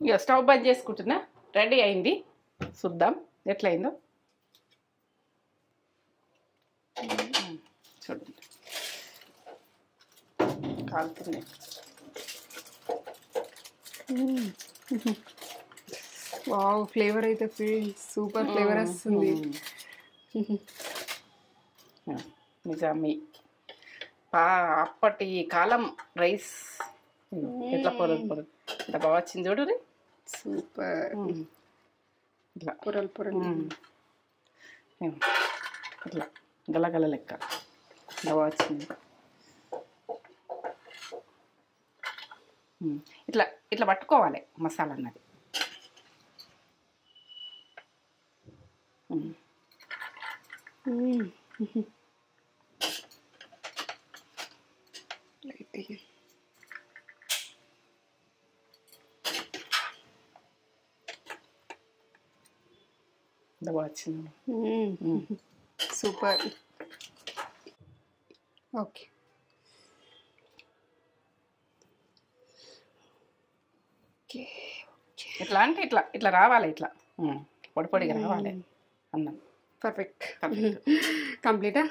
ఇక స్టవ్ బంద్ చేసుకుంటున్నా. రెడీ అయింది, చూద్దాం ఎట్లయిందో. చూడండి కాలుతుంది. వావ్, ఫ్లేవర్ అయితే సూపర్ ఫ్లేవర్ వస్తుంది. నిజామీ అప్పటి కాలం రైస్ ఎట్లా పొరలు ఇట్లా బాగా వచ్చింది చూడు. సూపర్. ఇట్లా పొరలు ఇట్లా గలగల లెక్క బాగా వచ్చింది. ఇట్లా ఇట్లా పట్టుకోవాలి మసాలా అన్నది. వచ్చింది. సూపర్. ఓకే, ఇట్లా అంటే ఇట్లా ఇట్లా రావాలి, ఇట్లా పొడి పొడిగా రావాలి అన్నం. పర్ఫెక్ట్. కంప్లీటా?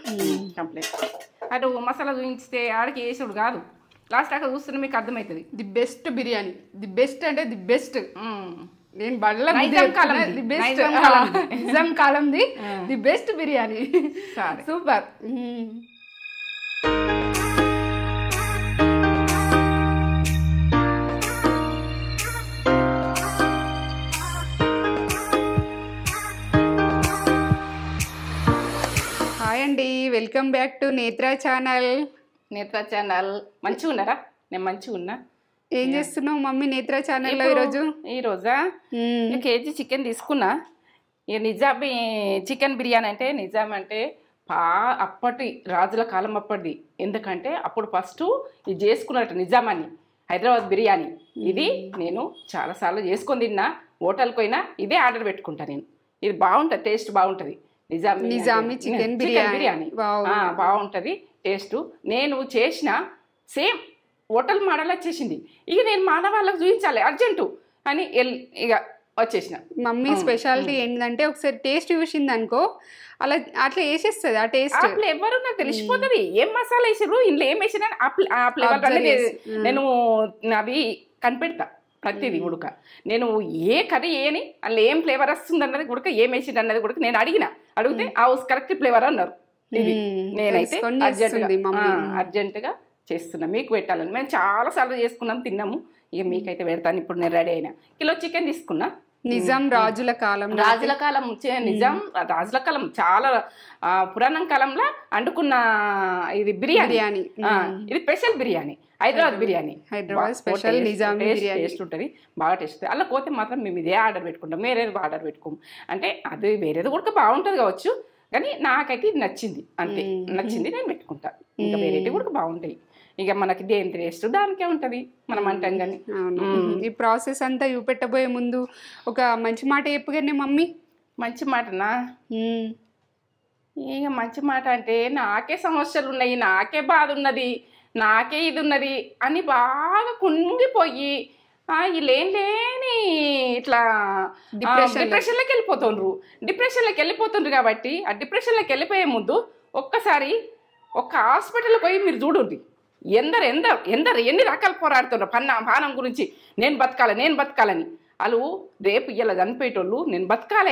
కంప్లీట్. అటు మసాలా చూపించితే ఆడికి వేసుడు కాదు, లాస్ట్ దాకా చూస్తున్నా మీకు అర్థమవుతుంది. The best biryani, the best అంటే ది బెస్ట్. నేను బళ్ళ నిజాం కాలంది the best biryani. Super. Hi అండి, welcome back to Netra channel. Netra channel మంచిగా ఉన్నారా? నేను మంచిగా ఉన్నా. ఏం చేస్తున్నావు మమ్మీ నేత్ర ఛానల్లో ఈరోజా కేజీ చికెన్ తీసుకున్నా. ఇక నిజామీ చికెన్ బిర్యానీ అంటే నిజాం అంటే అప్పటి రాజుల కాలం అప్పటిది. ఎందుకంటే అప్పుడు ఫస్ట్ ఇది చేసుకున్నట్టు నిజామని హైదరాబాద్ బిర్యానీ. ఇది నేను చాలాసార్లు చేసుకొని తిన్నా, హోటల్కి పోయినా ఇదే ఆర్డర్ పెట్టుకుంటా నేను. ఇది బాగుంటుంది, టేస్ట్ బాగుంటుంది. నిజామీ చికెన్ బిర్యానీ బాగుంటుంది టేస్ట్. నేను చేసిన సేమ్ హోటల్ మోడల్ వచ్చేసింది. ఇక నేను మానవాళ్ళకి చూపించాలి అర్జెంటు అని ఇక వచ్చేసిన. మమ్మీ స్పెషాలిటీ ఏంటంటే ఒకసారి టేస్ట్ చూసింది అనుకో, అలా అట్లా వేసేస్తుంది. ఆ టేస్ట్ ఎవరు నాకు తెలిసిపోతుంది. ఏం మసాలా వేసారు, ఇంట్లో ఏం వేసినా ఆ ఫ్లేవర్ అనేది నేను అవి కనిపెడతా. ప్రతిదీ ఉడక నేను ఏ కర్రీ ఏని అందులో ఏం ఫ్లేవర్ వస్తుంది అన్నది ఉడక, ఏం వేసింది అన్నది ఉడక నేను అడిగితే ఆ కరెక్ట్ ఫ్లేవర్ అన్నారు. ఇది నేనైతే అర్జెంటుగా చేస్తున్నా, మీకు పెట్టాలని. మేము చాలాసార్లు చేసుకున్నాం, తిన్నాము. ఇక మీకైతే పెడతాను. ఇప్పుడు నేను రెడీ అయినా. కిలో చికెన్ తీసుకున్నా. నిజాం రాజుల కాలం నిజాం రాజుల కాలం చాలా పురాణం కాలంలో వండుకున్న ఇది బిర్యానీ. ఇది special biryani, Hyderabad biryani. Hyderabad special Nizami taste ఉంటుంది, బాగా టేస్ట్ ఉంటుంది. అలా పోతే మాత్రం మేము ఇదే ఆర్డర్ పెట్టుకుంటాం, వేరేది ఆర్డర్ పెట్టుకోము. అంటే అది వేరేది కూడా బాగుంటుంది కావచ్చు, కానీ నాకైతే ఇది నచ్చింది. అంతే, నచ్చింది నేను పెట్టుకుంటా. ఇంకా వేరేది కూడా బాగుంటాయి. ఇక మనకి దేని టేస్ట్ దానికే ఉంటుంది, మనం అంటాం. కానీ ఈ ప్రాసెస్ అంతా చూపెట్టబోయే ముందు ఒక మంచి మాట చెప్పుగానే మమ్మీ. మంచి మాటనా? ఇక మంచి మాట అంటే నాకే సమస్యలు ఉన్నాయి, నాకే బాధ ఉన్నది, నాకే ఇది ఉన్నది అని బాగా కుంగిపోయి లేని ఇట్లా డిప్రెషన్లోకి వెళ్ళిపోతుండ్రు. కాబట్టి ఆ డిప్రెషన్లోకి వెళ్ళిపోయే ముందు ఒక్కసారి ఒక హాస్పిటల్కి పోయి మీరు చూడండి. ఎన్ని రకాలు పోరాడుతున్నారు పానం గురించి. నేను బతకాలని వాళ్ళు రేపు ఇలా చనిపోయేటోళ్ళు నేను బతకాలి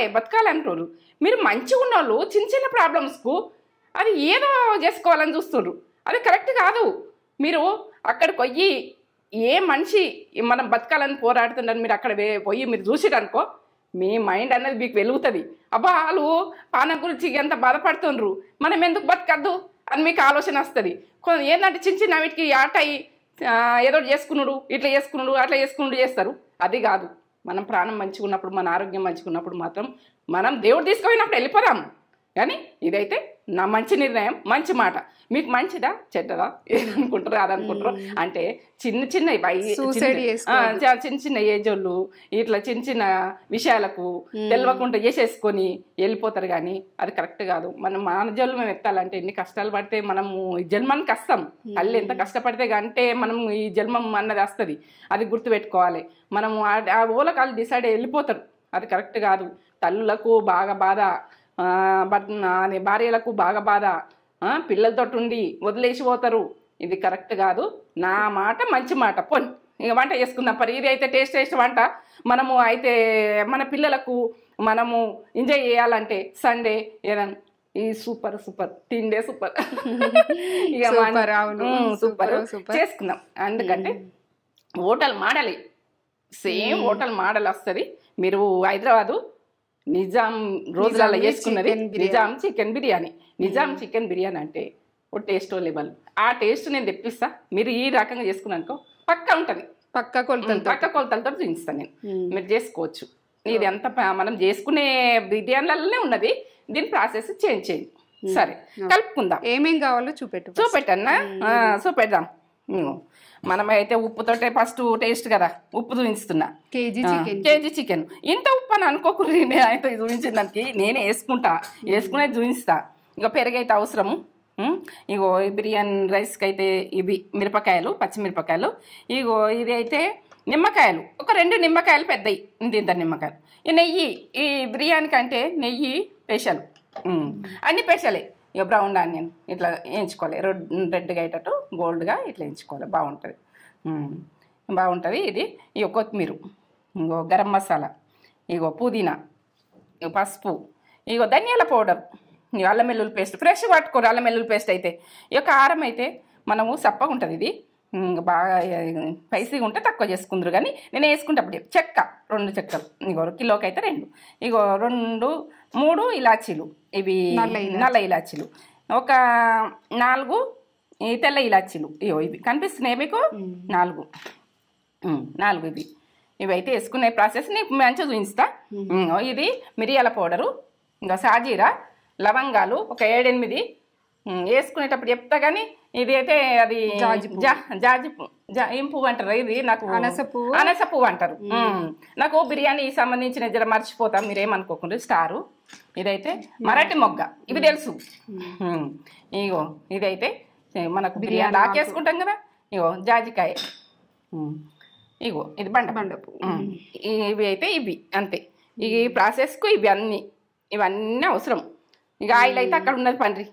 అంటారు. మీరు మంచిగా ఉన్నోళ్ళు చిన్న చిన్న ప్రాబ్లమ్స్కు అది ఏదో చేసుకోవాలని చూస్తున్నారు. అది కరెక్ట్ కాదు. మీరు అక్కడికి పోయి ఏ మనిషి మనం బతకాలని పోరాడుతున్నారు మీరు అక్కడ పోయి మీరు చూసిరనుకో, మీ మైండ్ అనేది మీకు వెలుగుతుంది. అబ్బా వాళ్ళు పానం గురించి ఎంత బాధపడుతుండ్రు, మనం ఎందుకు బతకద్దు అని మీకు ఆలోచన వస్తుంది. ఏంటంటే చిన్న చిన్న వీటికి ఆటయి ఏదో చేసుకున్నాడు, ఇట్లా చేసుకున్నాడు, అట్లా చేసుకున్నాడు చేస్తారు. అది కాదు. మనం ప్రాణం మంచిగా ఉన్నప్పుడు, మన ఆరోగ్యం మంచిగా ఉన్నప్పుడు మాత్రం మనం దేవుడు తీసుకుపోయినప్పుడు వెళ్ళిపోదాం. కానీ ఇదైతే నా మంచి నిర్ణయం, మంచి మాట. మీకు మంచిదా చెడ్డదా ఏదనుకుంటారు అదనుకుంటారు అంటే చిన్న చిన్న ఏజ్ వాళ్ళు ఇట్లా చిన్న చిన్న విషయాలకు తెలియకుండా చేసేసుకొని వెళ్ళిపోతారు. కానీ అది కరెక్ట్ కాదు. మనం మన జన్మం ఎత్తాలంటే ఎన్ని కష్టాలు పడితే మనము ఈ జన్మానికి వస్తాం. తల్లి ఎంత కష్టపడితే అంటే మనం ఈ జన్మం అన్నది వస్తుంది. అది గుర్తుపెట్టుకోవాలి. మనము ఆ ఓలకాలు డిసైడ్ వెళ్ళిపోతారు. అది కరెక్ట్ కాదు. తల్లులకు బాగా బాధ, భార్యలకు బాగా బాధ, పిల్లలతో ఉండి వదిలేసి పోతారు. ఇది కరెక్ట్ కాదు. నా మాట మంచి మాట. పోనీ ఇక వంట చేసుకుందాం పరి. ఇది అయితే టేస్ట్ వంట. మనము అయితే మన పిల్లలకు మనము ఎంజాయ్ చేయాలంటే సండే ఏదన్నా ఈ సూపర్ తిండే సూపర్ ఇక సూపర్ చేసుకుందాం. ఎందుకంటే hotel model same hotel model వస్తుంది. మీరు హైదరాబాదు నిజాం రోజులలో చేసుకున్నది నిజాం చికెన్ బిర్యానీ. నిజాం చికెన్ బిర్యానీ అంటే ఓ టేస్ట్ లెవెల్. ఆ టేస్ట్ నేను తెప్పిస్తా. మీరు ఈ రకంగా చేసుకున్నానుకో పక్కా ఉంటుంది. పక్క కొలతలతో చూపిస్తాను నేను. మీరు చేసుకోవచ్చు. ఇది ఎంత మనం చేసుకునే బిర్యానీలలోనే ఉన్నది. దీని ప్రాసెస్ చేంజ్ చేయండి. సరే కలుపుకుందాం. ఏమేం కావాలో చూపెట్టన్నా చూపెడదాం. మనమైతే ఉప్పుతోటే ఫస్ట్ టేస్ట్ కదా. ఉప్పు చూపిస్తున్నా. KG chicken. ఇంత ఉప్పు అని అనుకోకూడదు. అయితే చూపించిన దానికి నేనే వేసుకునేది చూపిస్తా. ఇక పెరుగైతే అవసరము. ఇగో బిర్యానీ రైస్కి అయితే ఇవి మిరపకాయలు, పచ్చిమిరపకాయలు. ఇగో ఇది అయితే నిమ్మకాయలు, ఒక 2 నిమ్మకాయలు పెద్దవి, ఇంత నిమ్మకాయలు. ఈ నెయ్యి, ఈ బిర్యానీకి అంటే నెయ్యి స్పెషల్. అన్ని స్పెషలే. ఇక బ్రౌన్ ఆనియన్ ఇట్లా వేయించుకోవాలి. రెడ్గా అయ్యేటట్టు గోల్డ్గా ఇట్లా వేయించుకోవాలి. బాగుంటుంది ఇది. ఇగో కొత్తిమీర, ఇంకో గరం మసాలా, ఇగో పుదీనా, ఇగో పసుపు, ఇగో ధనియాల పౌడర్, ఇక అల్లం వెల్లుల్లి పేస్ట్ ఫ్రెష్ పట్టుకోరు. అల్లం వెల్లుల్లి పేస్ట్ అయితే ఇక కారం అయితే మనము సప్పగా ఉంటుంది. ఇది బాగా స్పైసీగా ఉంటే తక్కువ చేసుకుందరు. కానీ నేను వేసుకుంటప్పుడు చెక్క 2 చెక్కలు, ఇగో కిలోకి అయితే 2, ఇగో 3 ఇలాచీలు, ఇవి నల్ల ఇలాచీలు, ఒక 4 ఈ తెల్ల ఇలాచీలు. ఇగో ఇవి కనిపిస్తున్నాయి మీకు 4 ఇవి అయితే వేసుకునే ప్రాసెస్ నీకు మంచిగా చూపిస్తా. ఇది మిరియాల పౌడరు, ఇంకా సాజీరా, లవంగాలు ఒక 7-8 వేసుకునేటప్పుడు చెప్తా. కానీ ఇది అయితే అది ఏం పువ్వు అంటారు. ఇది నాకు అనస పువ్వు అంటారు. నాకు బిర్యానీ సంబంధించిన జర మర్చిపోతాం, మీరేమనుకోకుండా. స్టారు ఇదైతే మరాఠీ మొగ్గ, ఇవి తెలుసు. ఇగో ఇదైతే మనకు బిర్యానీ ఆకేసుకుంటాం కదా. ఇగో జాజికాయ, ఇగో ఇది బండపు. ఇవి అయితే ఇవి అంతే. ఈ ప్రాసెస్కు ఇవన్నీ అవసరం. ఇక ఆయిల్ అయితే అక్కడ ఉన్నది పండ్రి,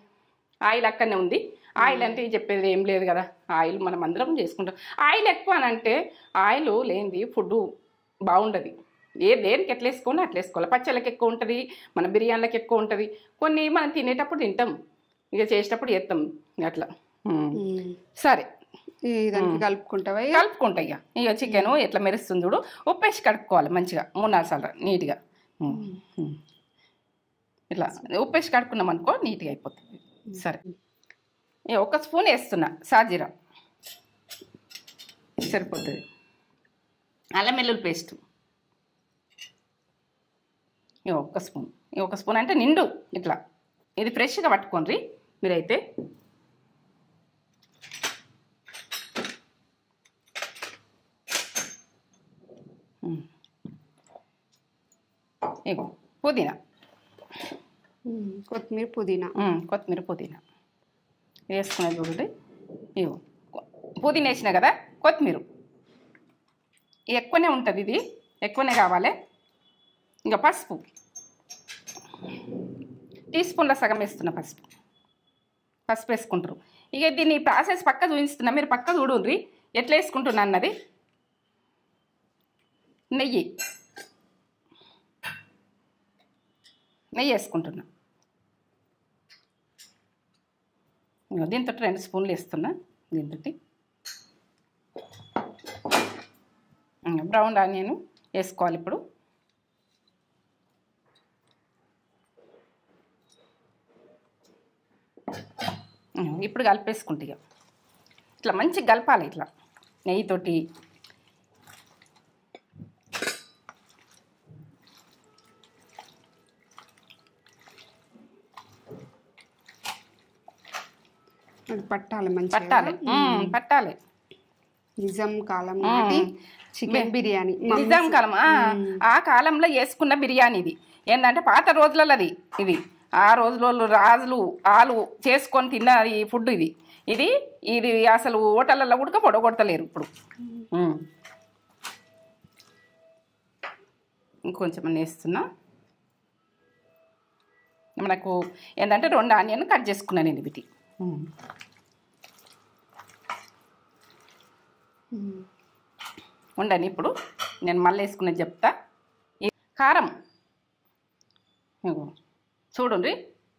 ఆయిల్ అక్కడనే ఉంది. ఆయిల్ అంటే చెప్పేది ఏం లేదు కదా. ఆయిల్ మనం అందరం చేసుకుంటాం. ఆయిల్ ఎక్కువ అని అంటే ఆయిల్ లేనిది ఫుడ్ బాగుండదు. దేనికి ఎట్లా వేసుకోవాలి అట్లా వేసుకోవాలి. పచ్చళ్ళకి ఎక్కువ ఉంటుంది, మన బిర్యానీలకు ఎక్కువ ఉంటుంది. కొన్ని మనం తినేటప్పుడు తింటాం, ఇక చేసేటప్పుడు చేస్తాం అట్లా. సరే కలుపుకుంటా. ఇక చికెన్ ఎట్లా మెరుస్తుంది చూడు. ఉప్పేసి కడుక్కోవాలి మంచిగా 3-4 సార్లు నీట్గా. ఇట్లా ఉప్పేసి కడుక్కున్నాం అనుకో నీట్గా అయిపోతుంది. సరే 1 స్పూన్ వేస్తున్నా సాజీరా, సరిపోతుంది. అల్లం వెల్లుల్లి పేస్ట్ 1 స్పూన్. 1 స్పూన్ అంటే నిండు ఇట్లా. ఇది ఫ్రెష్గా పట్టుకోండి మీరైతే. ఇగో పుదీనా, కొత్తిమీర పుదీనా వేసుకునేది చూడండి. ఇగో పుదీనా వేసిన కదా, కొత్తిమీర ఎక్కువనే ఉంటుంది. ఇది ఎక్కువనే కావాలి. ఇంకా పసుపు టీ స్పూన్ల సగం వేస్తున్నా. పసుపు వేసుకుంటారు. ఇక దీన్ని ప్రాసెస్ పక్క చూపిస్తున్నా, మీరు పక్క చూడండి ఎట్లా వేసుకుంటున్నా అన్నది. నెయ్యి వేసుకుంటున్నా. దీంతో 2 స్పూన్లు వేస్తున్నా. దీంతో బ్రౌన్ ఆనియన్ వేసుకోవాలి. ఇప్పుడు కలిపేసుకుంటే ఇట్లా మంచిగా కలపాలి. ఇట్లా నెయ్యితోటి అది పట్టాలి మంచిగా. పట్టాలి పట్టాలి. నిజాం కాలం నాటి చికెన్ బిర్యానీ. నిజాం కాలం ఆ కాలంలో వేసుకున్న బిర్యానీ ఇది. ఏంటంటే పాత రోజులలో ఇది ఆ రోజులలో రాజులు వాళ్ళు చేసుకొని తిన్న ఈ ఫుడ్ ఇది. ఇది ఇది అసలు హోటళ్ళల్లో కూడా పొడగొడతలేరు ఇప్పుడు. ఇంకొంచెం వేస్తున్నా. మనకు ఏంటంటే 2 ఆనియన్ కట్ చేసుకున్నాను నేను వీటి. ఉండని ఇప్పుడు నేను మళ్ళీ వేసుకునేది చెప్తా. కారం చూడండి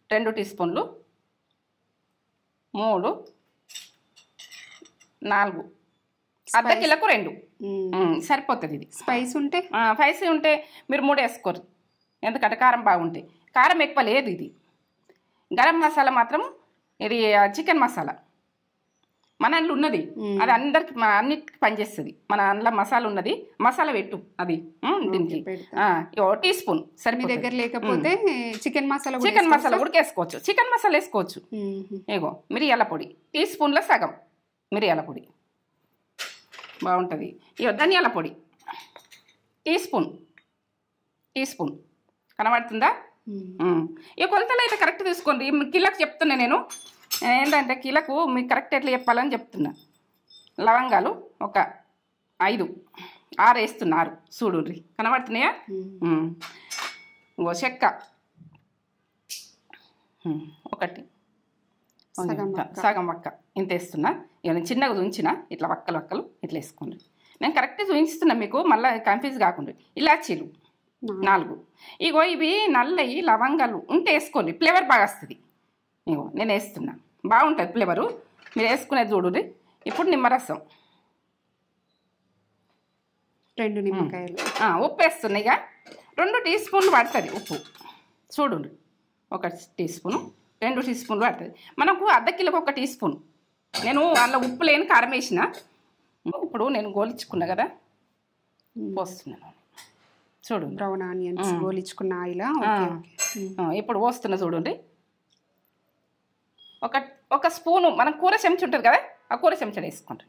2 టీ స్పూన్లు, 3, 4, అర్ధ కిలోకు 2 సరిపోతుంది. ఇది స్పైసీ ఉంటే మీరు 3 వేసుకోరు, ఎందుకంటే కారం బాగుంటాయి. కారం ఎక్కువ లేదు. ఇది గరం మసాలా మాత్రం ఇది చికెన్ మసాలా మన అందులో ఉన్నది. అది అందరికి అన్నిటికి పనిచేస్తుంది. మన అందులో మసాలా ఉన్నది. మసాలా పెట్టు అది దీనికి 1 టీ స్పూన్ సరే. దగ్గర లేకపోతే చికెన్ మసాలా కూడా వేసుకోవచ్చు. చికెన్ మసాలా వేసుకోవచ్చు. ఏగో మిరియాల పొడి టీ స్పూన్లో సగం మిరియాల పొడి బాగుంటుంది. ఇగో ధనియాల పొడి టీ స్పూన్ కనబడుతుందా? ఈ కొలతలు అయితే కరెక్ట్ తీసుకోండి. కిలోకి చెప్తున్నా నేను. ఏంటంటే కిలోకు మీకు కరెక్ట్ ఎట్లా చెప్పాలని చెప్తున్నా. లవంగాలు ఒక 5, 6 వేస్తున్నా. 6 చూడుర్రి కనబడుతున్నాయా? చెక్క 1 సగం వక్క ఇంత వేస్తున్నా. ఇక నేను చిన్నగా చూయించిన ఇట్లా వక్కలు ఇట్లా వేసుకోండి. నేను కరెక్ట్ చూపిస్తున్నా మీకు, మళ్ళీ కన్ఫ్యూజ్ కాకుండా. ఇలాచీలు 4. ఇగో ఇవి నల్లయి లవంగాలు ఉంటే వేసుకోండి, ఫ్లేవర్ బాగా వస్తుంది. ఇగో నేను వేస్తున్నా, బాగుంటుంది ఫ్లేవరు. మీరు వేసుకునేది చూడండి. ఇప్పుడు నిమ్మరసం 2 నిమ్మకాయలు. ఉప్పు వేస్తున్నా. ఇక 2 టీ స్పూన్లు పడుతుంది ఉప్పు. చూడండి 1 టీ స్పూను, 2 టీ స్పూన్లు పడుతుంది. మనకు అర్ధ కిలోకి 1 టీ స్పూన్. నేను అందులో ఉప్పు లేని కారం వేసిన. ఇప్పుడు నేను గోలించుకున్నా కదా పోస్తున్నాను. చూడు బ్రౌన్ ఆనియన్స్ గోలించుకున్న ఆయిల్. ఇప్పుడు పోస్తున్నా చూడండి. ఒక స్పూను మనం కూర చెంచా ఉంటుంది కదా, ఆ కూర చెంచా వేసుకోండి.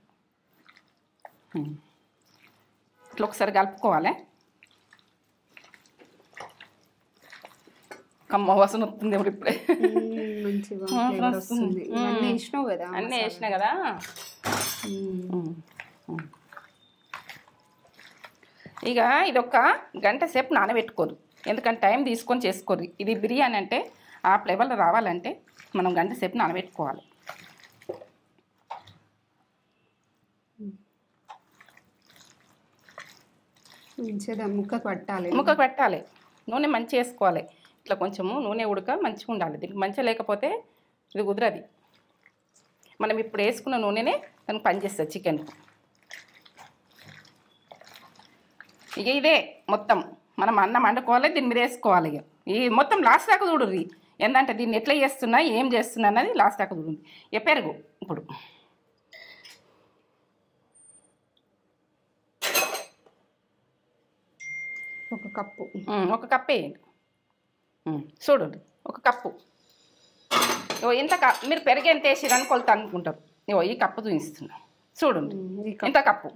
ఇట్లా ఒకసారి కలుపుకోవాలి. కమ్మ వాసన వస్తుంది ఇప్పుడే. అన్నీ వేసినా కదా. ఇక ఇది 1 గంట సేపు నానబెట్టుకోరు, ఎందుకంటే టైం తీసుకొని చేసుకోరు. ఇది బిర్యానీ అంటే ఆ ఫ్లేవర్లో రావాలంటే మనం 1 గంట సేపు నానబెట్టుకోవాలి. ముక్కకు పెట్టాలి. నూనె మంచిగా వేసుకోవాలి. ఇట్లా కొంచెము నూనె ఉడక మంచిగా ఉండాలి. దీనికి మంచిగా లేకపోతే ఇది కుదరది. మనం ఇప్పుడు వేసుకున్న నూనెనే దానికి పనిచేస్తుంది చికెన్. ఇక ఇదే మొత్తం మనం అన్నం వండుకోవాలి, దీని మీద వేసుకోవాలి. ఇక ఈ మొత్తం లాస్ట్ దాకా చూడుర్రి. ఏంటంటే దీన్ని ఎట్లా చేస్తున్నా ఏం చేస్తున్నా అన్నది లాస్ట్ దాకా చూడండి. ఇక పెరుగు ఇప్పుడు ఒక కప్పు వేయండి. చూడండి 1 కప్పు. ఇంత మీరు పెరుగు ఎంత వేసిరని కొలత అనుకుంటారు. ఈ కప్పు చూపిస్తున్నా చూడండి. ఇంత కప్పు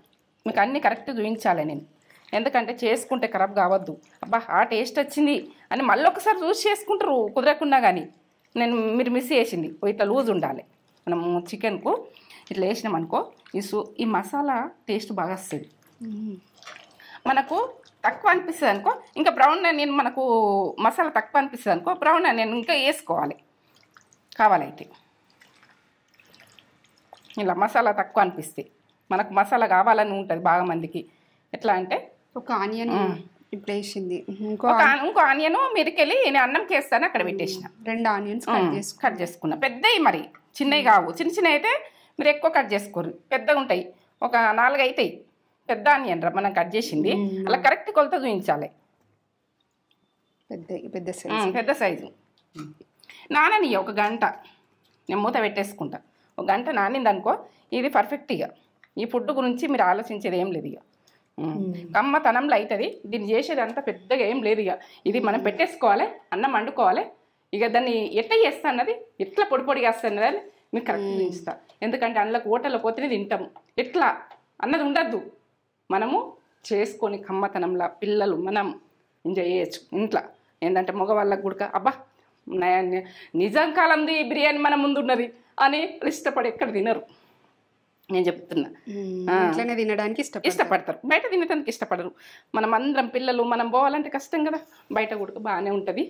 మీకు అన్నీ కరెక్ట్ చూపించాలి నేను, ఎందుకంటే చేసుకుంటే ఖరాబ్ కావద్దు. అబ్బా ఆ టేస్ట్ వచ్చింది అని మళ్ళీ ఒకసారి చూసి చేసుకుంటారు కుదరకుండా. కానీ మీరు మిస్ చేసింది ఇట్లా లూజ్ ఉండాలి. మనం చికెన్కు ఇట్లా వేసినాం అనుకో ఈ మసాలా టేస్ట్ బాగా వస్తుంది. మనకు తక్కువ అనిపిస్తుంది అనుకో, ఇంకా బ్రౌన్ ఆనియన్ మనకు మసాలా తక్కువ అనిపిస్తుంది అనుకో, బ్రౌన్ ఆనియన్ ఇంకా వేసుకోవాలి కావాలైతే. ఇలా మసాలా తక్కువ అనిపిస్తే మనకు మసాలా కావాలని ఉంటుంది బాగా మందికి. ఎట్లా అంటే 1 ఆనియన్ ఇప్పుడు వేసింది, ఇంకో ఆనియన్ మీరుకెళ్ళి నేను అన్నంకి వేస్తాను అక్కడ పెట్టేసిన. 2 ఆనియన్స్ కట్ చేసుకున్నా. పెద్దవి మరి చిన్నవి కావు. చిన్న అయితే మీరు ఎక్కువ కట్ చేసుకోరు, పెద్దగా ఉంటాయి. ఒక 4 అవుతాయి పెద్ద ఆనియన్ మనం కట్ చేసింది. అలా కరెక్ట్ కొలత చూపించాలి. పెద్ద సైజు నానని 1 గంట నేను మూత పెట్టేసుకుంటా. 1 గంట నానింది అనుకో ఇది పర్ఫెక్ట్. ఇక ఈ ఫుడ్ గురించి మీరు ఆలోచించేది ఏం లేదు. ఇక కమ్మతనంలో అవుతుంది. దీన్ని చేసేది అంతా పెద్దగా ఏం లేదు. ఇక ఇది మనం పెట్టేసుకోవాలి, అన్నం వండుకోవాలి. ఇక దాన్ని ఎట్లా చేస్తా అన్నది, ఎట్లా పొడి పొడిగా వస్తా అన్నది మీకు కరెక్ట్ చూపిస్తా. ఎందుకంటే అందులో హోటల్లో పోతేనే తింటాము, ఎట్లా అన్నది ఉండద్దు. మనము చేసుకొని కమ్మతనంలా పిల్లలు మనం ఎంజాయ్ చేయొచ్చు ఇంట్లో. ఏంటంటే మగవాళ్ళకు కూడా అబ్బా నిజం కాలంది బిర్యానీ మన ముందు ఉన్నది అని ఇష్టపడి ఎక్కడ తినరు. నేను చెప్తున్నా, ఇంట్లోనే తినడానికి ఇష్టపడతారు, బయట తినడానికి ఇష్టపడరు. మనం అందరం పిల్లలు మనం పోవాలంటే కష్టం కదా, బయట కూడా బాగానే ఉంటుంది.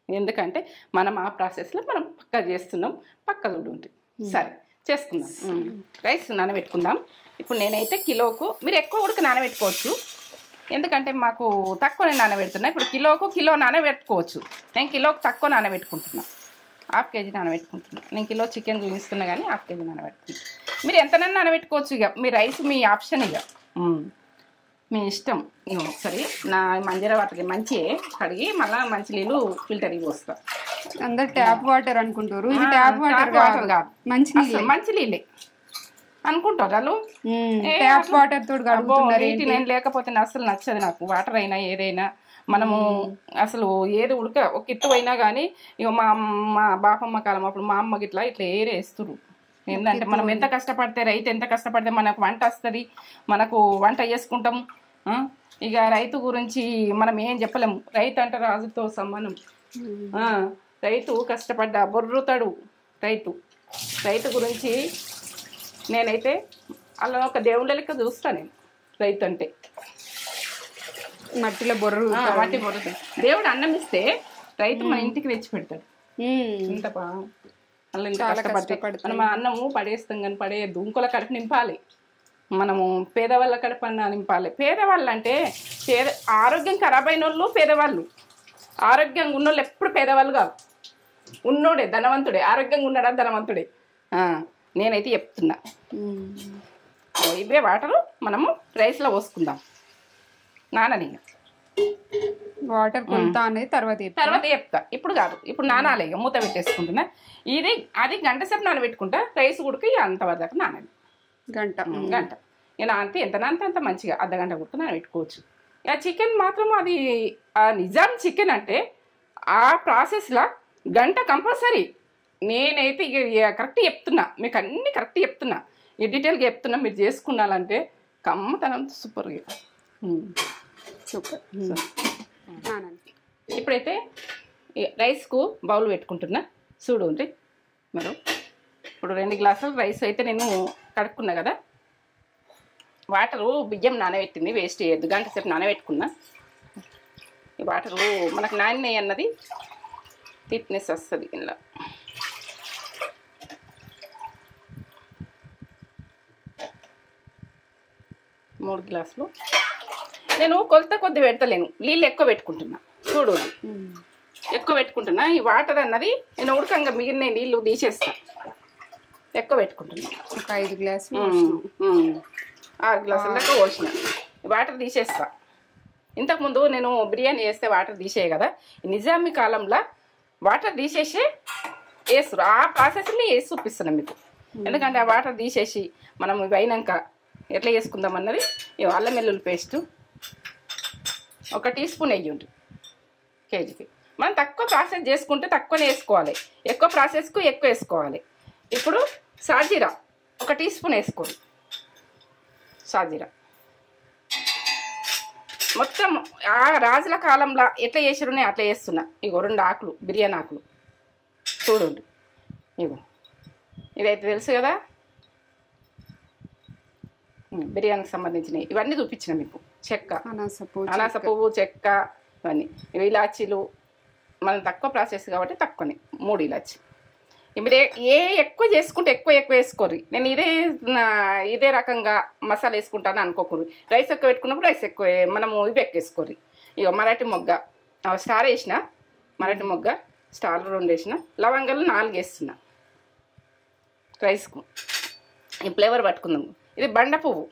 ఎందుకంటే మనం ఆ ప్రాసెస్లో మనం పక్కా చేస్తున్నాం, పక్కా చూడు ఉంటుంది. సరే చేసుకుందాం. రైస్ నానబెట్టుకుందాం. ఇప్పుడు నేనైతే కిలోకు, మీరు ఎక్కువ ఉడక నానబెట్టుకోవచ్చు, ఎందుకంటే మాకు తక్కువ నానబెడుతున్నా. ఇప్పుడు కిలో నానబెట్టుకోవచ్చు. నేను కిలోకి తక్కువ నానబెట్టుకుంటున్నా, 1/2 కేజీ నానబెట్టుకుంటున్నా. నేను కిలో చికెన్ చూపిస్తున్నా కానీ 1/2 కేజీ నానబెట్టుకుంటున్నా. మీరు ఎంతనన్నా నానబెట్టుకోవచ్చు. ఇక మీ రైస్ మీ ఆప్షన్, ఇక మీ ఇష్టం. ఒకసారి నా మంజీర వాటర్ మంచి కడిగి మళ్ళీ మంచి నీళ్ళు ఫిల్టర్ పోస్తా. అందరు ట్యాప్ వాటర్ అనుకుంటారు, ఇది ట్యాప్ వాటర్ కాదు, మంచి నీళ్ళే అనుకుంటారు వాళ్ళు. ట్యాప్ వాటర్ తోటి నేను లేకపోతే అసలు నచ్చదు నాకు. వాటర్ అయినా ఏదైనా మనము అసలు ఏది ఉడక ఒక ఇత్తు అయినా కానీ ఇక మా బాపమ్మ కాలం అప్పుడు మా అమ్మకి ఇట్లా ఏరేస్తురు. ఏంటంటే మనం ఎంత కష్టపడితే, రైతు ఎంత కష్టపడితే మనకు వంట వస్తుంది, మనకు వంట చేసుకుంటాం. ఇక రైతు గురించి మనం ఏం చెప్పలేము. రైతు అంటే రాజుతో సమానం. రైతు కష్టపడ్డా బొర్రుతాడు. రైతు గురించి నేనైతే అలా ఒక దేవుళ్ళ లెక్క చూస్తాను. నేను రైతు అంటే మట్టి బొర్రు దేవుడు అన్నం ఇస్తే రైతు మన ఇంటికి తెచ్చి పెడతాడు. ఇంత అలా ఇంత కష్టపడి మనం అన్నము పడేస్తాం కానీ పడేయద్దు. ఇంకోళ్ళ కడుపు నింపాలి. మనము పేదవాళ్ళ కడుపు అన్న నింపాలి. పేదవాళ్ళు అంటే ఆరోగ్యం ఖరాబ్ అయిన వాళ్ళు పేదవాళ్ళు. ఆరోగ్యంగా ఉన్నోళ్ళు ఎప్పుడు పేదవాళ్ళు కాదు. ఉన్నోడే ధనవంతుడే. ఆరోగ్యంగా ఉన్నాడా ధనవంతుడే. నేనైతే చెప్తున్నా. ఇవే వాటరు మనము రైస్లో పోసుకుందాం. నానని వాటర్ కొంత అనేది తర్వాత చెప్తా. ఇప్పుడు కాదు, ఇప్పుడు నానాలి. ఇక మూత పెట్టేసుకుంటున్నా. అది గంట సేపు నానబెట్టుకుంటా. రైస్ ఉడికి అంతవరకు నానాలి. గంట ఇక నానితే ఎంత నానితే అంత మంచిగా అర్ధగంట ఉడికి నానబెట్టుకోవచ్చు. ఇక చికెన్ మాత్రం అది నిజాం చికెన్ అంటే ఆ ప్రాసెస్లో గంట కంపల్సరీ. నేనైతే ఇక కరెక్ట్ చెప్తున్నా, మీకు అన్ని కరెక్ట్ చెప్తున్నా, ఈ డీటెయిల్గా చెప్తున్నా. మీరు చేసుకున్నాలంటే కమ్మతనం సూపర్గా సూపర్. ఇప్పుడైతే రైస్కు బౌల్ పెట్టుకుంటున్నా. చూడు మరి ఇప్పుడు 2 గ్లాసులు రైస్ అయితే నేను కడుక్కున్నా కదా. వాటరు బియ్యం నానబెట్టింది, వేస్ట్ చేయొద్దు. గంట సేపు నానబెట్టుకున్నా. ఈ వాటరు మనకు నానినాయి అన్నది థిక్నెస్ వస్తుంది. ఇలా 3 గ్లాసులు. నేను కొలత కొద్ది పెడతలేను, నీళ్ళు ఎక్కువ పెట్టుకుంటున్నా. చూడు ఎక్కువ పెట్టుకుంటున్నా. ఈ వాటర్ అన్నది నేను ఉడకంగా మిగిలిన నీళ్ళు తీసేస్తా. ఎక్కువ పెట్టుకుంటున్నా. ఒక 5 గ్లాసులు 6 గ్లాసుల దాకా పోసిన. వాటర్ తీసేస్తా. ఇంతకుముందు నేను బిర్యానీ చేస్తే వాటర్ తీసేయ కదా. నిజామీ కాలంలో వాటర్ తీసేసి వేస్తారు. ఆ ప్రాసెస్ని వేసి చూపిస్తున్నాను మీకు. ఎందుకంటే ఆ వాటర్ తీసేసి మనం ఇవి అయినాక ఎట్లా చేసుకుందాం అన్నది. అల్లం వెల్లుల్లి పేస్టు 1 టీ స్పూన్ వేయండి కేజీకి. మనం తక్కువ ప్రాసెస్ చేసుకుంటే తక్కువనే వేసుకోవాలి, ఎక్కువ ప్రాసెస్కు ఎక్కువ వేసుకోవాలి. ఇప్పుడు సాజీరా 1 టీ స్పూన్ వేసుకోండి. సాజీరా మొత్తం ఆ రాజుల కాలంలో ఎట్లా చేసిరునే అట్లా చేస్తున్నా. ఇగో 2 ఆకులు, బిర్యానీ ఆకులు చూడండి. ఇగో ఇదైతే తెలుసు కదా, బిర్యానీకి సంబంధించినవి. ఇవన్నీ చూపించిన మీకు. చెక్క, అనాస పువ్వు, చెక్క, ఇవన్నీ. ఇవి ఇలాచీలు మనం తక్కువ ప్రాసెస్ కాబట్టి తక్కువనే 3 ఇలాచి. మీరు ఎక్కువ చేసుకుంటే ఎక్కువ వేసుకోరు. నేను ఇదే రకంగా మసాలా వేసుకుంటాను అనుకోకూడదు. రైస్ ఎక్కువ పెట్టుకున్నప్పుడు రైస్ ఎక్కువ మనము ఇవి ఎక్కువ వేసుకోరు. ఇక మరాఠీ మొగ్గ స్టార్ వేసిన, మరాఠీ మొగ్గ స్టార్లు 2 వేసిన, లవంగాలు 4 వేస్తున్నా రైస్కు. ఈ ఫ్లేవర్ పట్టుకుందాము. ఇది బండ పువ్వు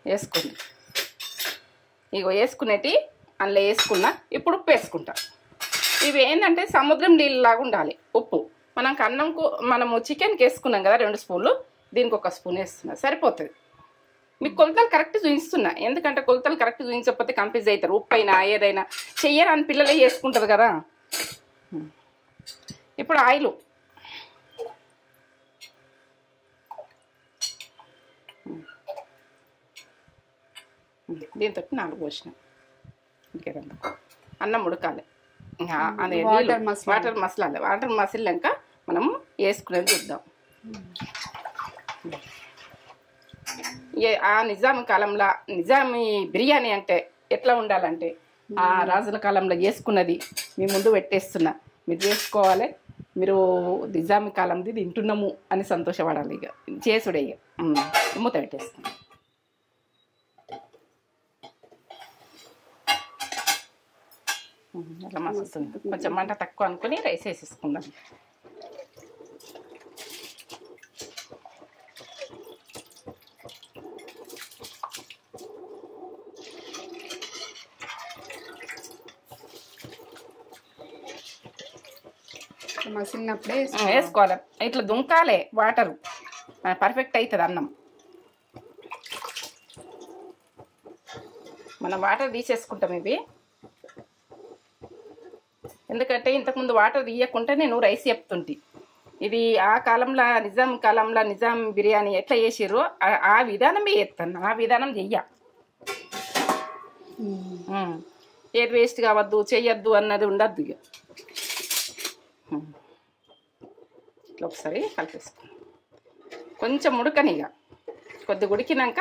వేసుకోండి. ఇగో వేసుకునేటి అందులో వేసుకున్నా. ఇప్పుడు ఉప్పు వేసుకుంటా. ఇవి ఏంటంటే సముద్రం నీళ్ళలాగా ఉండాలి ఉప్పు. మనము చికెన్కి వేసుకున్నాం కదా 2 స్పూన్లు, దీనికి 1 స్పూన్ వేస్తున్నా సరిపోతుంది. మీకు కొలతలు కరెక్ట్ చూపిస్తున్నా. ఎందుకంటే కొలతలు కరెక్ట్ చూపించకపోతే కన్ఫ్యూజ్ అవుతారు. ఉప్పు అయినా ఏదైనా చెయ్యరని పిల్లలే చేసుకుంటారు కదా. ఇప్పుడు ఆయిల్ దీంతో 4 పోసిన. ఇంకేదన్నా అన్నం ఉడకాలి. అనేది వాటర్ మసలాలి. వాటర్ మసిలాక మనం వేసుకునేది చూద్దాం. ఆ నిజాం కాలంలో నిజామీ బిర్యానీ అంటే ఎట్లా ఉండాలంటే ఆ రాజుల కాలంలో చేసుకున్నది మీ ముందు పెట్టేస్తున్నా. మీరు చేసుకోవాలి. మీరు నిజామీ కాలంది తింటున్నాము అని సంతోషపడాలి. ఇక చేసుడే. ఇక మూత పెట్టేస్తాం. అట్లా మస్తుంది. కొంచెం మంట తక్కువ అనుకుని రైస్ వేసేసుకుందాం. మసిలినప్పుడే వేసుకోవాలి. ఇట్లా దుంకాలే వాటరు పర్ఫెక్ట్ అవుతుంది అన్నం. మనం వాటర్ తీసేసుకుంటాం ఇవి. ఎందుకంటే ఇంతకుముందు వాటర్ తీయకుండా నేను రైస్ చెప్తుంటే ఇది ఆ కాలంలో నిజాం బిర్యానీ ఎట్లా చేసిర్రో ఆ విధానమే చేస్తాను. ఆ విధానం చెయ్య. ఏది వేస్ట్ కావద్దు చెయ్యొద్దు అన్నది ఉండద్దు. ఇక ఇట్లా ఒకసారి కలిపేసుకుందాం. కొంచెం ఉడకనిగా కొద్దిగా ఉడికినాక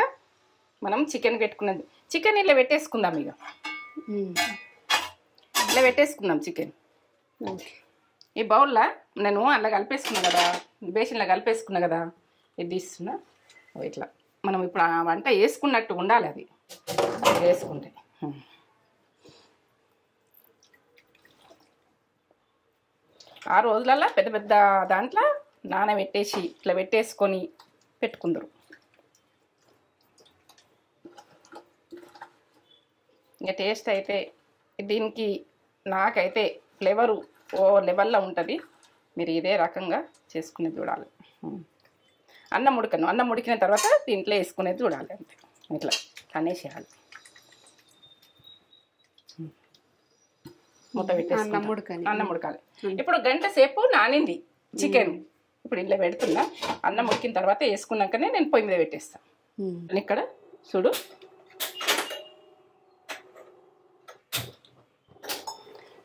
మనం చికెన్ పెట్టుకున్నది. చికెన్ ఇలా పెట్టేసుకుందాం. ఇక ఇలా పెట్టేసుకుందాం చికెన్. ఈ బౌల్లో నేను అలా కలిపేసుకున్నా కదా, బేసిన్లో కలిపేసుకున్నా కదా, ఇది తీస్తున్నా. ఇట్లా మనం ఇప్పుడు ఆ వంట వేసుకున్నట్టు ఉండాలి. అది వేసుకుంటే ఆ రోజులలో పెద్ద పెద్ద దాంట్లో నానబెట్టేసి ఇట్లా పెట్టేసుకొని పెట్టుకుందరు. ఇంకా టేస్ట్ అయితే దీనికి నాకైతే ఫ్లేవరు ఓ లెవెల్లో ఉంటుంది. మీరు ఇదే రకంగా చేసుకునేది చూడాలి. అన్నం ఉడికిన తర్వాత దీంట్లో వేసుకునేది చూడాలి. అంతే ఇట్లా అనేసేయాలి. మూత పెట్టేసి అన్నం ఉడకాలి. ఇప్పుడు గంట సేపు నానింది చికెన్. ఇప్పుడు ఇలా పెడుతున్నా. అన్నం ఉడికిన తర్వాత వేసుకున్నాకనే నేను పొయ్యి మీద పెట్టేస్తాను. ఇక్కడ చూడు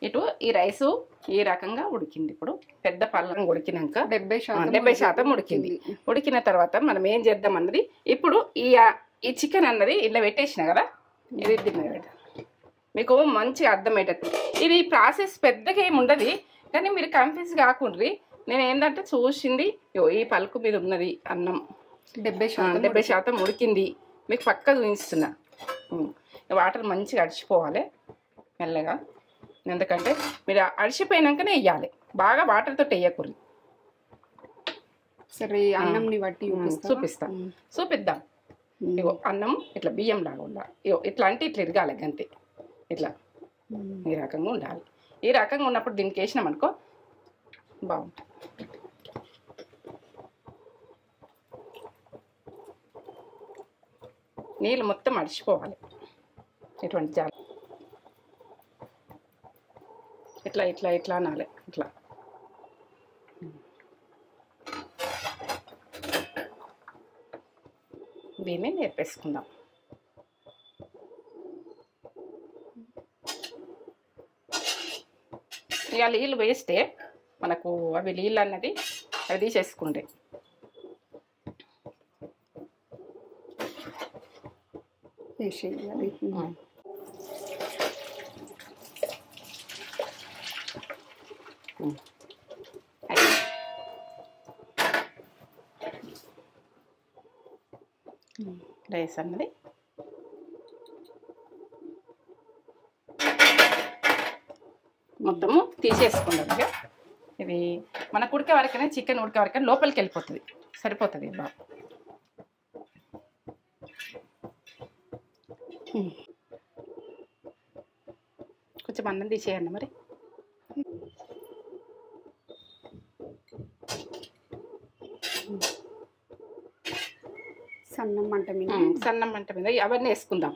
ఇటు ఈ రైసు ఈ రకంగా ఉడికింది. ఇప్పుడు పెద్ద పళ్ళం ఉడికినాక 70% ఉడికింది. ఉడికిన తర్వాత మనం ఏం చేద్దాం అన్నది ఇప్పుడు ఈ చికెన్ అన్నది ఇలా పెట్టేసిన కదా, ఇది దీని మీద పెట్టాలి. మీకు మంచిగా అర్థమయ్యేటట్టు. ఇది ప్రాసెస్ పెద్దగా ఏమి ఉండదు, కానీ మీరు కన్ఫ్యూజ్ కాకుండ్రి. నేను ఏంటంటే చూసింది ఈ పలుకు మీద ఉన్నది అన్నం 70% ఉడికింది. మీకు పక్క చూపిస్తున్నా. వాటర్ మంచిగా అడిచిపోవాలి మెల్లగా. ఎందుకంటే మీరు అడిచిపోయినాకనే వేయాలి. బాగా వాటర్తో వేయకూడదు. సరే అన్నంని బట్టి చూపిద్దాం. ఇగో అన్నం ఇట్లా బియ్యం లాగా ఉండాలి. ఇగో ఇట్లా అంటే ఇట్లా ఇరగాలి. అంతే ఇట్లా ఈ రకంగా ఉండాలి. ఈ రకంగా ఉన్నప్పుడు దీనికి వేసినాం అనుకో బాగుంటుంది. నీళ్ళు మొత్తం అడిచిపోవాలి. ఇటువంటి జాలి ఇట్లా ఇట్లా ఇట్లా అనాలి. ఇట్లా దీన్ని నేర్పేసుకుందాం. ఇక నీళ్ళు వేస్తే మనకు అవి నీళ్ళు అన్నది అవి తీసేసుకుంటే రైస్ అన్నది మొత్తము తీసేసుకుందాం. ఇక ఇది మనకు ఉడికే వరకనే చికెన్ ఉడికే వరకనే లోపలికి వెళ్ళిపోతుంది. సరిపోతుంది బాగా. కొంచెం అన్నం తీసేయండి మరి. సన్నం మంట మీద అవన్నీ వేసుకుందాం.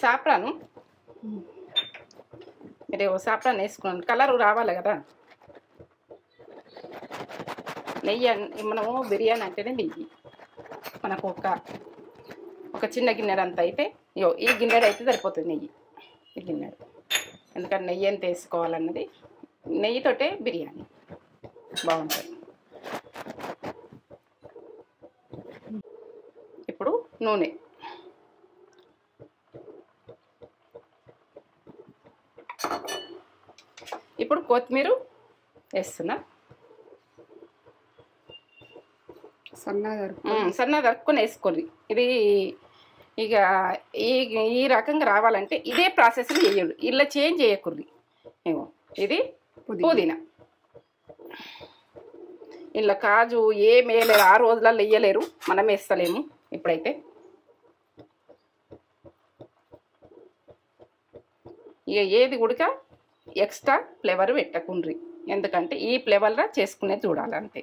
సాప్రాను మీరు సాప్రాన్ వేసుకున్నాను. కలర్ రావాలి కదా. నెయ్యి మనము బిర్యానీ అంటేనే నెయ్యి. మనకు ఒక చిన్న గిన్నెడు అంత అయితే ఈ గిన్నెడు అయితే సరిపోతుంది నెయ్యి. ఈ గిన్నెడు ఎందుకంటే నెయ్యి ఎంత వేసుకోవాలన్నది, నెయ్యితోటే బిర్యానీ బాగుంటుంది. ఇప్పుడు నూనె, ఇప్పుడు కొత్తిమీర వేస్తున్నా. సన్నగా దరుపుకొని వేసుకోండి. ఇది ఇక ఈ రకంగా రావాలంటే ఇదే ప్రాసెస్లో వేయడు, ఇలా చేంజ్ చేయకూడదు. ఏమో ఇది పుదీనా, ఇలా కాజు ఏం వేయలేరు, ఆ రోజులలో వేయలేరు, మనం వేస్తలేము ఇప్పుడైతే. ఇక ఏది ఉడక ఎక్స్ట్రా ఫ్లేవర్ పెట్టకుండ్రి, ఎందుకంటే ఈ ఫ్లేవర్లో చేసుకునేది చూడాలంతే.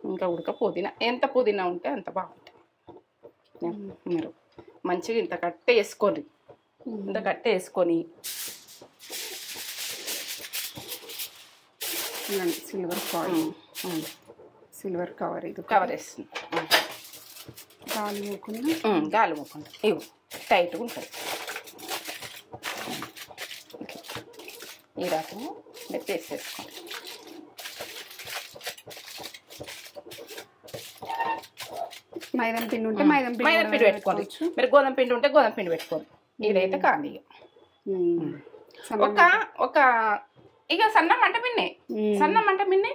ఇంకా ఉడక పుదీనా, ఎంత పుదీనా ఉంటే అంత బాగుంటుంది. మీరు మంచిగా ఇంత కట్టే వేసుకోండి, ఇంత కట్టే వేసుకొని సిల్వర్ కవర్ వేస్తుంది. గాలి పోకుండా ఇవి టైట్గా ఉంటుంది. ఈ రకంగా వేసేసుకోండి. మైదా పిండి ఉంటే మైదా పిండి పెట్టుకోండి, మీరు గోధుమ పిండి ఉంటే గోధుమ పిండి పెట్టుకోండి. ఇదైతే కానీ ఒక ఇక సన్న మంట మిన్నే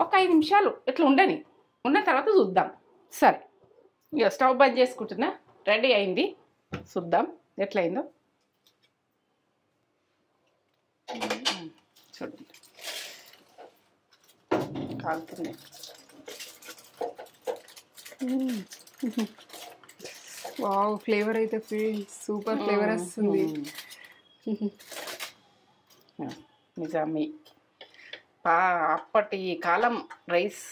ఒక 5 నిమిషాలు ఇట్లా ఉండని, ఉన్న తర్వాత చూద్దాం. సరే, ఇక స్టవ్ బంద్ చేసుకుంటున్నా. రెడీ అయింది, చూద్దాం ఎట్లయిందో. చూడండి కాలుతుంది. వావ్, ఫ్లేవర్ అయితే సూపర్ ఫ్లేవర్ వస్తుంది. నిజామీ అప్పటి కాలం రైస్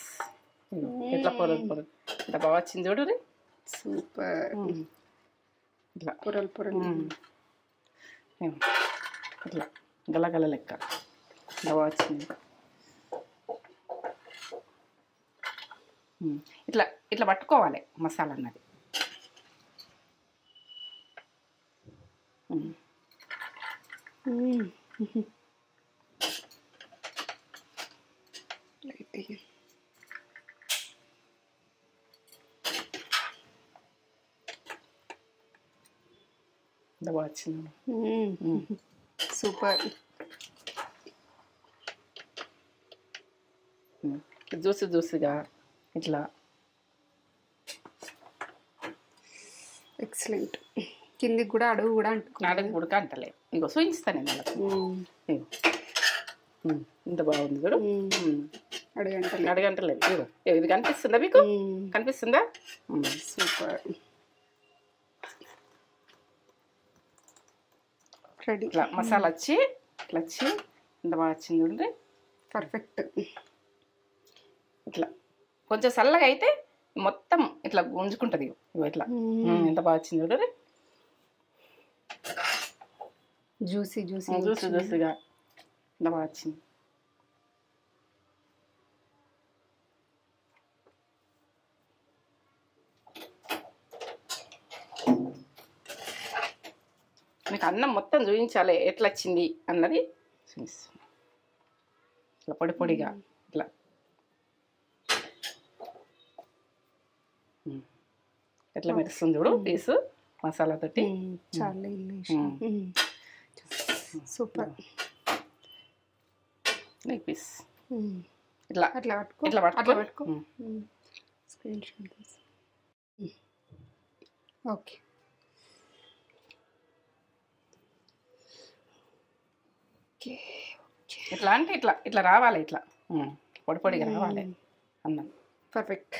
ఎట్లా పొరలు ఇంత బాగా వచ్చింది చూడు. సూపర్, ఇట్లా పొరలు ఇట్లా గలగల లెక్క బాగా వచ్చింది. ఇట్లా ఇట్లా పట్టుకోవాలి మసాలా అన్నది. బాగా వచ్చింది, సూపర్. జ్యూసీగా ఇట్లా ఎక్సలెంట్. కిందికి కూడా అడుగు కూడా అంటలేదు. ఇగో చూపిస్తాను వాళ్ళకి. ఇంత బాగుంది చూడు, అడుగంటలేదు. ఇగో ఇది కనిపిస్తుందా మీకు? కనిపిస్తుందా? Super, ready. ఇట్లా మసాలా వచ్చి ఇంత బాగా వచ్చింది చూడండి, పర్ఫెక్ట్. ఇట్లా కొంచెం చల్లగా అయితే మొత్తం ఇట్లా గుంజుకుంటుంది. ఇట్లా ఎంత బాగా వచ్చింది చూడండి, జ్యూసీగా ఎంత బాగా వచ్చింది. మీకు అన్నం మొత్తం చూపించాలి ఎట్లా వచ్చింది అన్నది చూపిస్తాను. ఇట్లా పొడిగా ఇట్లా ఎట్లా మెరుస్తుంది చూడు పీసు మసాలాతోటి. చాలా సూపర్. లెగ్ పీస్ ఇట్లా పట్టుకో. Screen shot. ఓకే, ఇట్లా అంటే ఇట్లా రావాలి, ఇట్లా పొడిగా రావాలి అన్నం. Perfect.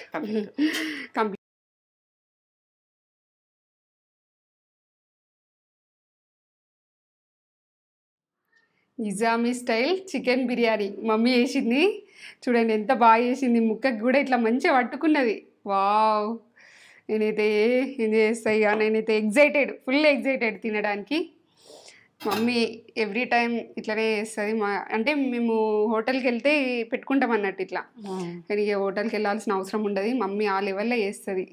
Nizami style chicken biryani mummy వేసింది చూడండి, ఎంత బాగా చేసింది. ముక్కకి కూడా ఇట్లా మంచిగా పట్టుకున్నది. వావ్, నేనైతే ఏం చేస్తా ఇక, నేనైతే ఫుల్ ఎగ్జైటెడ్ తినడానికి. మమ్మీ ఎవ్రీ టైం ఇట్లనే చేస్తుంది. అంటే మేము హోటల్కి వెళ్తే పెట్టుకుంటాం అన్నట్టు ఇట్లా, కానీ ఇక హోటల్కి వెళ్ళాల్సిన అవసరం ఉండదు. మమ్మీ ఆ లెవెల్లో చేస్తుంది.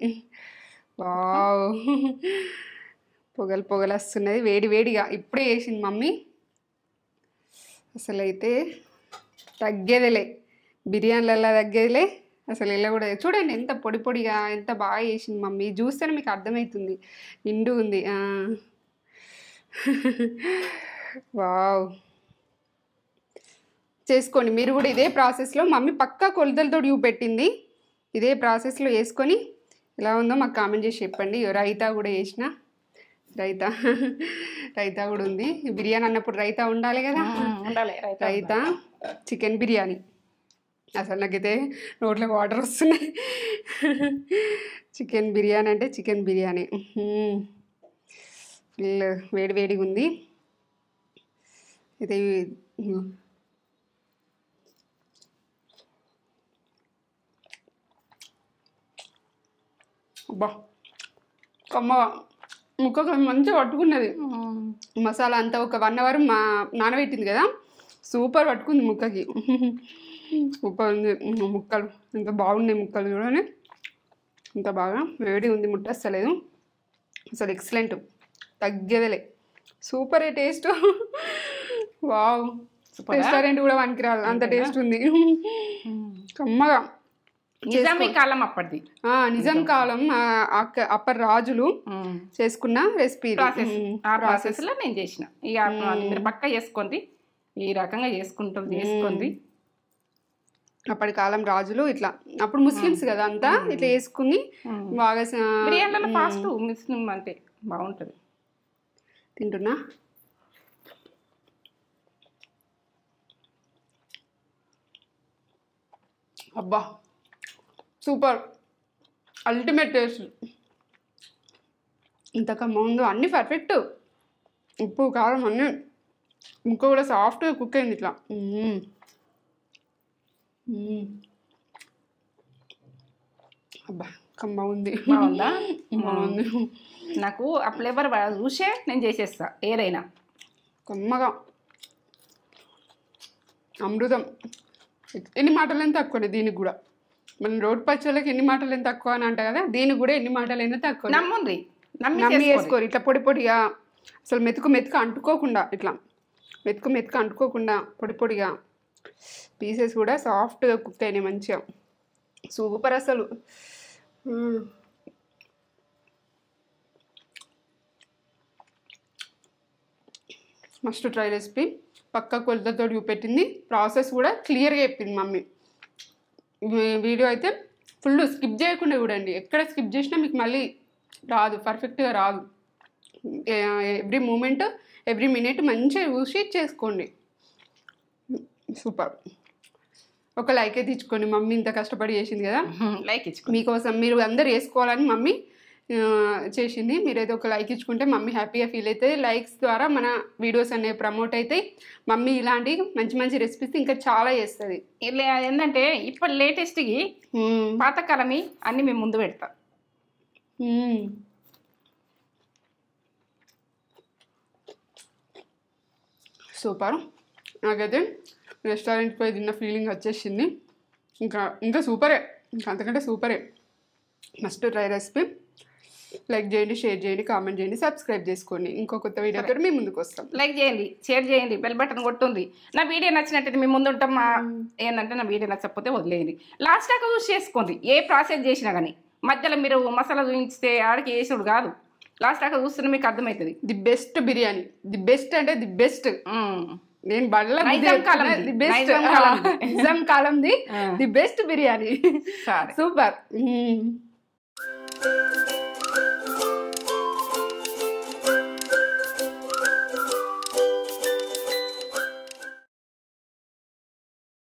వావ్, పొగలు పొగలు వస్తున్నది, వేడి వేడిగా ఇప్పుడే చేసింది మమ్మీ. అసలు అయితే తగ్గేదిలే, బిర్యానీలలో తగ్గేదిలే అసలు. ఇలా కూడా చూడండి ఎంత పొడి పొడిగా ఎంత బాగా చేసింది మమ్మీ. చూస్తేనే మీకు అర్థమవుతుంది, నిండు ఉంది. వావ్, చేసుకోండి మీరు కూడా ఇదే ప్రాసెస్లో. మమ్మీ పక్కా కొలతలతో చూపెట్టింది. ఇదే ప్రాసెస్లో వేసుకొని ఎలా ఉందో మాకు కామెంట్ చేసి చెప్పండి. రైతా కూడా చేసిన, రైతా కూడా ఉంది. బిర్యానీ అన్నప్పుడు రైతా ఉండాలి కదా, రైతా. చికెన్ బిర్యానీ అసలు నాకైతే నోట్లో వాటర్ వస్తున్నాయి. చికెన్ బిర్యానీ అంటే చికెన్ బిర్యానీ ఫుల్ వేడి వేడిగా ఉంది. ఇది అబ్బా కమ్మగా ముక్కకు మంచిగా పట్టుకున్నది. మసాలా అంతా ఒక 1 అవర్ నానబెట్టింది కదా, సూపర్ పట్టుకుంది ముక్కకి. సూపర్ ఉంది ముక్కలు, ఎంత బాగున్నాయి ముక్కలు చూడండి, ఎంత బాగా వేడి ఉంది, ముట్టస్తలేదు అసలు. ఎక్సలెంట్, తగ్గేదలే, సూపర్ టేస్ట్. వావ్, రెస్టారెంట్ కూడా పనికిరాదు అంత టేస్ట్ ఉంది, కమ్మగా. నిజామీ కాలం అప్పటిది, నిజాం కాలం అప్పటి రాజులు చేసుకున్న రెసిపీ. ఆ ప్రాసెస్ లో నేను చేసిన. ఇక మీరు పక్క చేసుకోండి, ఈ రకంగా చేసుకోండి. అప్పటి కాలం రాజులు ఇట్లా, అప్పుడు ముస్లిమ్స్ కదా అంతా, ఇట్లా వేసుకుని బాగా బిర్యానీలో ఫాస్ట్ ముస్లిం అంటే బాగుంటుంది. తింటున్నా, అబ్బా సూపర్, అల్టిమేట్ టేస్ట్. ఇంత కమ్మందో అన్నీ పర్ఫెక్ట్, ఉప్పు కారం అన్నీ. ముక్క కూడా సాఫ్ట్గా కుక్ అయింది ఇట్లా. అబ్బా కమ్మ ఉంది, బాగుందా? బాగుంది. నాకు ఆ ఫ్లేవర్ చూసే నేను చేసేస్తా ఏదైనా. కమ్మగా అమృతం. ఎన్ని మాటలైనా తక్కువనే దీనికి కూడా. మనం రోడ్ పచ్చళ్ళకి ఎన్ని మాటలైనా తక్కువ అని అంట కదా, దీనికి కూడా ఎన్ని మాటలైనా తక్కువ. నమ్మి వేసుకోరు ఇట్లా పొడి పొడిగా, అసలు మెతుకు అంటుకోకుండా, ఇట్లా మెతుకు అంటుకోకుండా పొడి పొడిగా. పీసెస్ కూడా సాఫ్ట్గా కుక్ అయినాయి మంచిగా, సూపర్ అసలు. మస్ట్ ట్రై రెసిపీ, పక్క కొలతతో చూపెట్టింది. ప్రాసెస్ కూడా క్లియర్గా చెప్పింది మమ్మీ. వీడియో అయితే ఫుల్ స్కిప్ చేయకుండా చూడండి, ఎక్కడ స్కిప్ చేసినా మీకు మళ్ళీ రాదు, పర్ఫెక్ట్గా రాదు. ఎవ్రీ మూమెంట్ ఎవ్రీ మినిట్ మంచిగా చూసి చేసుకోండి. సూపర్. ఒక లైక్ అయితే ఇచ్చుకోండి, మమ్మీ ఇంత కష్టపడి చేసింది కదా, లైక్ ఇచ్చుకో. మీకోసం మీరు అందరు వేసుకోవాలని మమ్మీ చేసింది. మీరైతే ఒక లైక్ ఇచ్చుకుంటే మమ్మీ హ్యాపీగా ఫీల్ అవుతుంది. లైక్స్ ద్వారా మన వీడియోస్ అనేవి ప్రమోట్ అవుతాయి. మమ్మీ ఇలాంటి మంచి మంచి రెసిపీస్ ఇంకా చాలా చేస్తుంది. ఇలా ఏంటంటే ఇప్పుడు లేటెస్ట్కి పాతకాలమి అన్నీ మేము ముందు పెడతాం. సూపర్. నాకైతే రెస్టారెంట్కి పోయి తిన్న ఫీలింగ్ వచ్చేసింది. ఇంకా సూపరే, ఇంకా అంతకంటే సూపరే. Must try recipe. లైక్ చేయండి, షేర్ చేయండి, కామెంట్ చేయండి, సబ్స్క్రైబ్ చేసుకోండి. ఇంకో కొత్త వీడియోతో మీ ముందుకు వస్తాం. లైక్ చేయండి, షేర్ చేయండి, బెల్ బటన్ కొట్టుంది. నా వీడియో నచ్చినట్టయితే మీ ముందు ఉంటాం. ఏంటంటే నా వీడియో నచ్చకపోతే వదిలేయండి. లాస్ట్ దాకా చూసి చేసుకోండి. ఏ ప్రాసెస్ చేసినా కానీ మధ్యలో మీరు మసాలా చూపిస్తే ఆడికి వేసుడు కాదు. లాస్ట్ దాకా చూస్తున్నా మీకు అర్థమవుతుంది. The best biryani, the best అంటే ది బెస్ట్. నేను బళ్ళ నిజాం కాలంది ది బెస్ట్ బిర్యానీ. సూపర్.